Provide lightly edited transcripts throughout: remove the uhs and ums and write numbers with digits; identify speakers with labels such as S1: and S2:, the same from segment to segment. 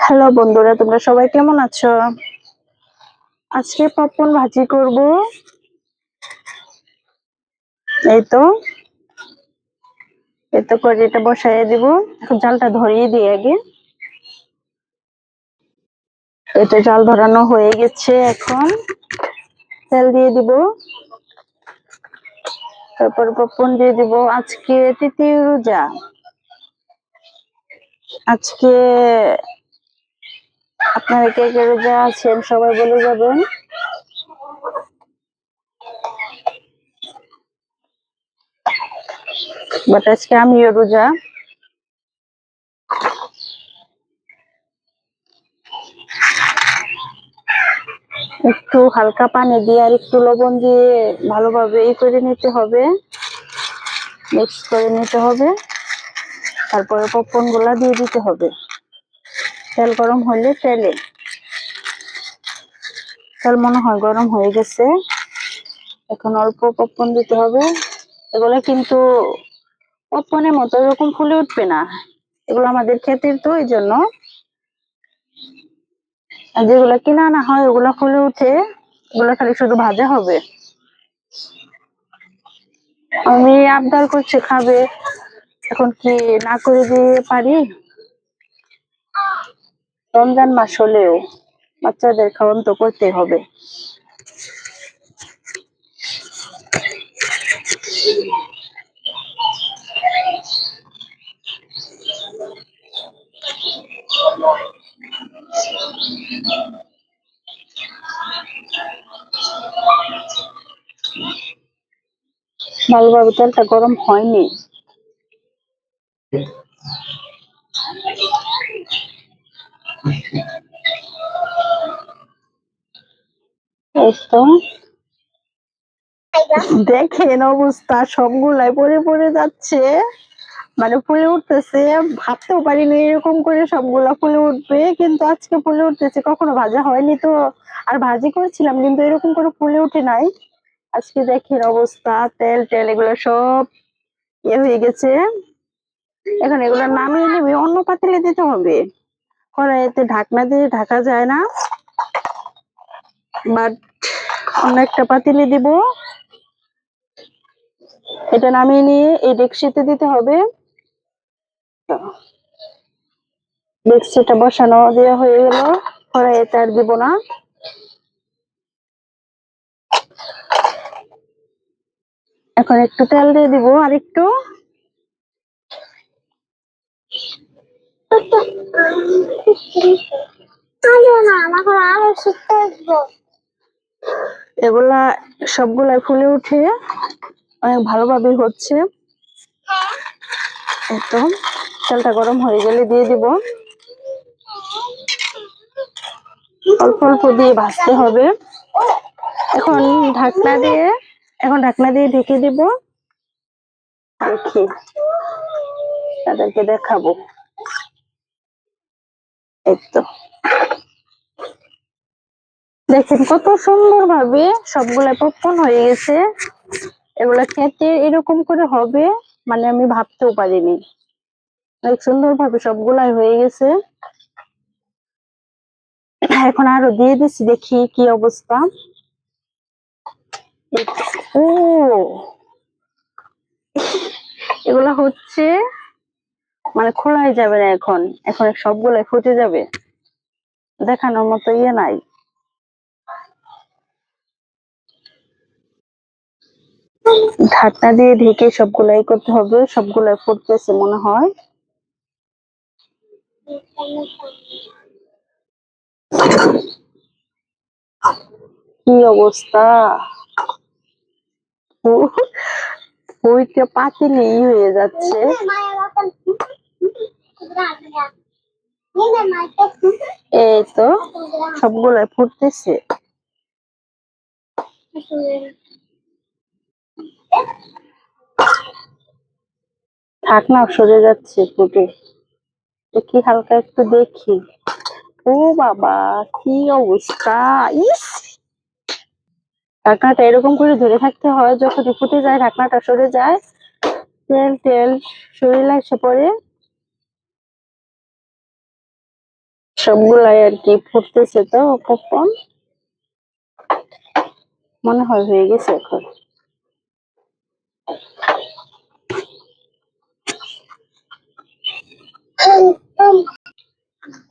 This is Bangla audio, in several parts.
S1: হ্যালো বন্ধুরা, তোমরা সবাই কেমন আছো? আজকে পপকর্ন ভাজি করব। এই তো করে এটা বসাইয়ে দিব। এখন জালটা ধরিয়ে দিই আগে। এটা জাল ধরানো হয়ে গেছে। এখন তেল দিয়ে দিব, তারপর পপকর্ন দিয়ে দিব। আজকে তৃতীয় রোজা। আজকে আপনারা কে কে রোজা আছেন সবাই বলে যাবেন। বাট আজকে আমিও রোজা। একটু হালকা পানি দিয়ে আর একটু লবণ দিয়ে ভালোভাবে করে নিতে হবে, মিক্স করে নিতে হবে। তারপরে পপকর্ন গুলা দিয়ে দিতে হবে। তেল গরম হলে তেল মনে হয় গরম হয়ে গেছে। এখন অল্প পপকর্ন দিতে হবে। এগুলো কিন্তু পপকর্নের মতো এরকম ফুলে উঠবে না, এগুলো আমাদের ক্ষেতের, তো এই জন্য। আর যেগুলো কিনে আনা হয় ওগুলা ফুলে উঠে, ওগুলো খালি শুধু ভাজা হবে। আমি আবদার করছি খাবে, এখন কি না করে দিয়ে পারি? রমজান মাস হলেও বাচ্চাদের খাওয়ান তো করতে হবে। ভালোভাবে তেলটা গরম হয়নি। এই তো দেখেন অবস্থা, সবগুলাই পরে পরে যাচ্ছে, মানে ফুলে উঠতেছে। ভাবতেও পারিনি এরকম করে সবগুলা ফুলে উঠবে, কিন্তু আজকে ফুলে উঠতেছে। কখনো ভাজা হয়নি তো, আর ভাজি করেছিলাম কিন্তু এরকম করে ফুলে উঠে নাই। আজকে দেখেন অবস্থা, তেল টেল এগুলো সব হয়ে গেছে। এখন এগুলো নামিয়ে নেবে, অন্য পাতিলে দিতে হবে। কড়াইতে ঢাকনা দিয়ে ঢাকা যায় না, বাট অন্য একটা পাতিলে দিব। এটা নামিয়ে নিয়ে এই ডেকচিতে দিতে হবে। ডেকচিটা বসানো দেওয়া হয়ে গেল, কড়াইতে আর দিব না। এখন একটু তেল দিয়ে দিব, আর একটু। এগুলা সবগুলাই ফুলে উঠে অনেক ভালোভাবে হচ্ছে। তো তেলটা গরম হয়ে গেলে দিয়ে দিব। অল্প অল্প দিয়ে ভাজতে হবে। এখন ঢাকনা দিয়ে ঢেকে দিব। দেখি, তাদেরকে দেখাবো। এই তো দেখেন কত সুন্দর ভাবে সবগুলা পপকর্ন হয়ে গেছে। এগুলা খেতে এরকম করে হবে, মানে আমি ভাবতেও পারিনি। অনেক সুন্দর ভাবে সবগুলাই হয়ে গেছে। এখন আরো দিয়ে দিচ্ছি, দেখি কি অবস্থা। ও, এগুলা হচ্ছে, মানে খোলাই যাবে না এখন। এখন সবগুলাই ফুটে যাবে, দেখানোর মতো নাই। ঢাকনা দিয়ে ঢেকে সবগুলাই করতে হবে। সবগুলাই ফুটতেছে মনে হয়। কি অবস্থা, ওইটা পাতিলেই হয়ে যাচ্ছে। এই তো সবগুলাই ফুটতেছে। ঢাকনা সরে যাচ্ছে ফুটে। দেখি হালকা একটু দেখি। ও বাবা, কি অবস্থা! ইস, ঢাকনাটা এরকম করে ধরে থাকতে হয়, যখন ফুটে যায় ঢাকনাটা সরে যায়, তেল টেল শরীরে এসে পড়ে। সবগুলাই আর কি ফুটতেছে তো পপকর্ন, মনে হয় হয়ে গেছে এখন।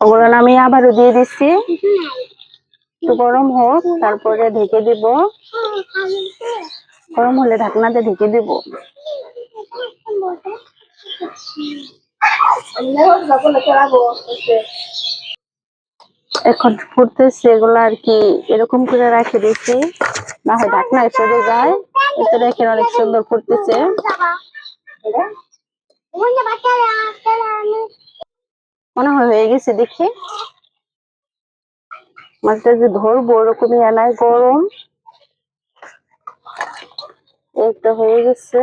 S1: ওগুলো আমি আবারও দিয়ে দিচ্ছি, একটু গরম হোক তারপরে ঢেকে দিব। গরম হলে ঢাকনাতে ঢেকে দিব। এখন ফুটতেছে এগুলো আর কি, এরকম করে রেখে দিচ্ছি, না হয় ঢাকনায় চলে যায়। এতে দেখেন অনেক সুন্দর ফুটতেছে। মনে হয় হয়ে গেছে, দেখি মাছটা যে ধরবো ওরকমই আনায় গরম। এইটা হয়ে গেছে,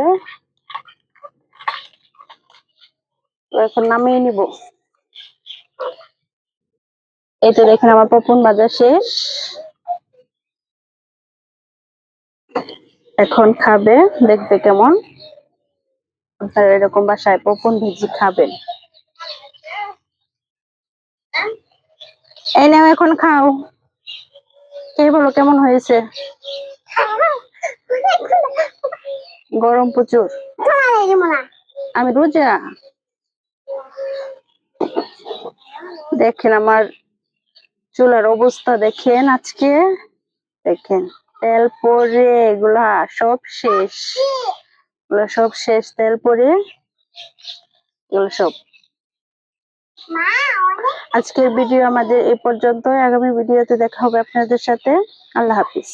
S1: এখন নামিয়ে নিব। এই তো দেখেন আমার পপকর্ন ভাজা শেষ, এখন খাবে, দেখবে কেমন। আপনারা এরকম বাসায় পপকর্ন ভেজে খাবেন। এই নাও এখন খাও, এই বলো কেমন হয়েছে। গরম প্রচুর, আমি রোজা। দেখেন আমার চুলার অবস্থা, দেখেন আজকে, দেখেন তেল পরে এগুলা সব শেষ, এগুলা সব শেষ, তেল পরে এগুলো সব। আজকের ভিডিও আমাদের এই পর্যন্ত, আগামী ভিডিওতে দেখা হবে আপনাদের সাথে। আল্লাহ হাফিজ।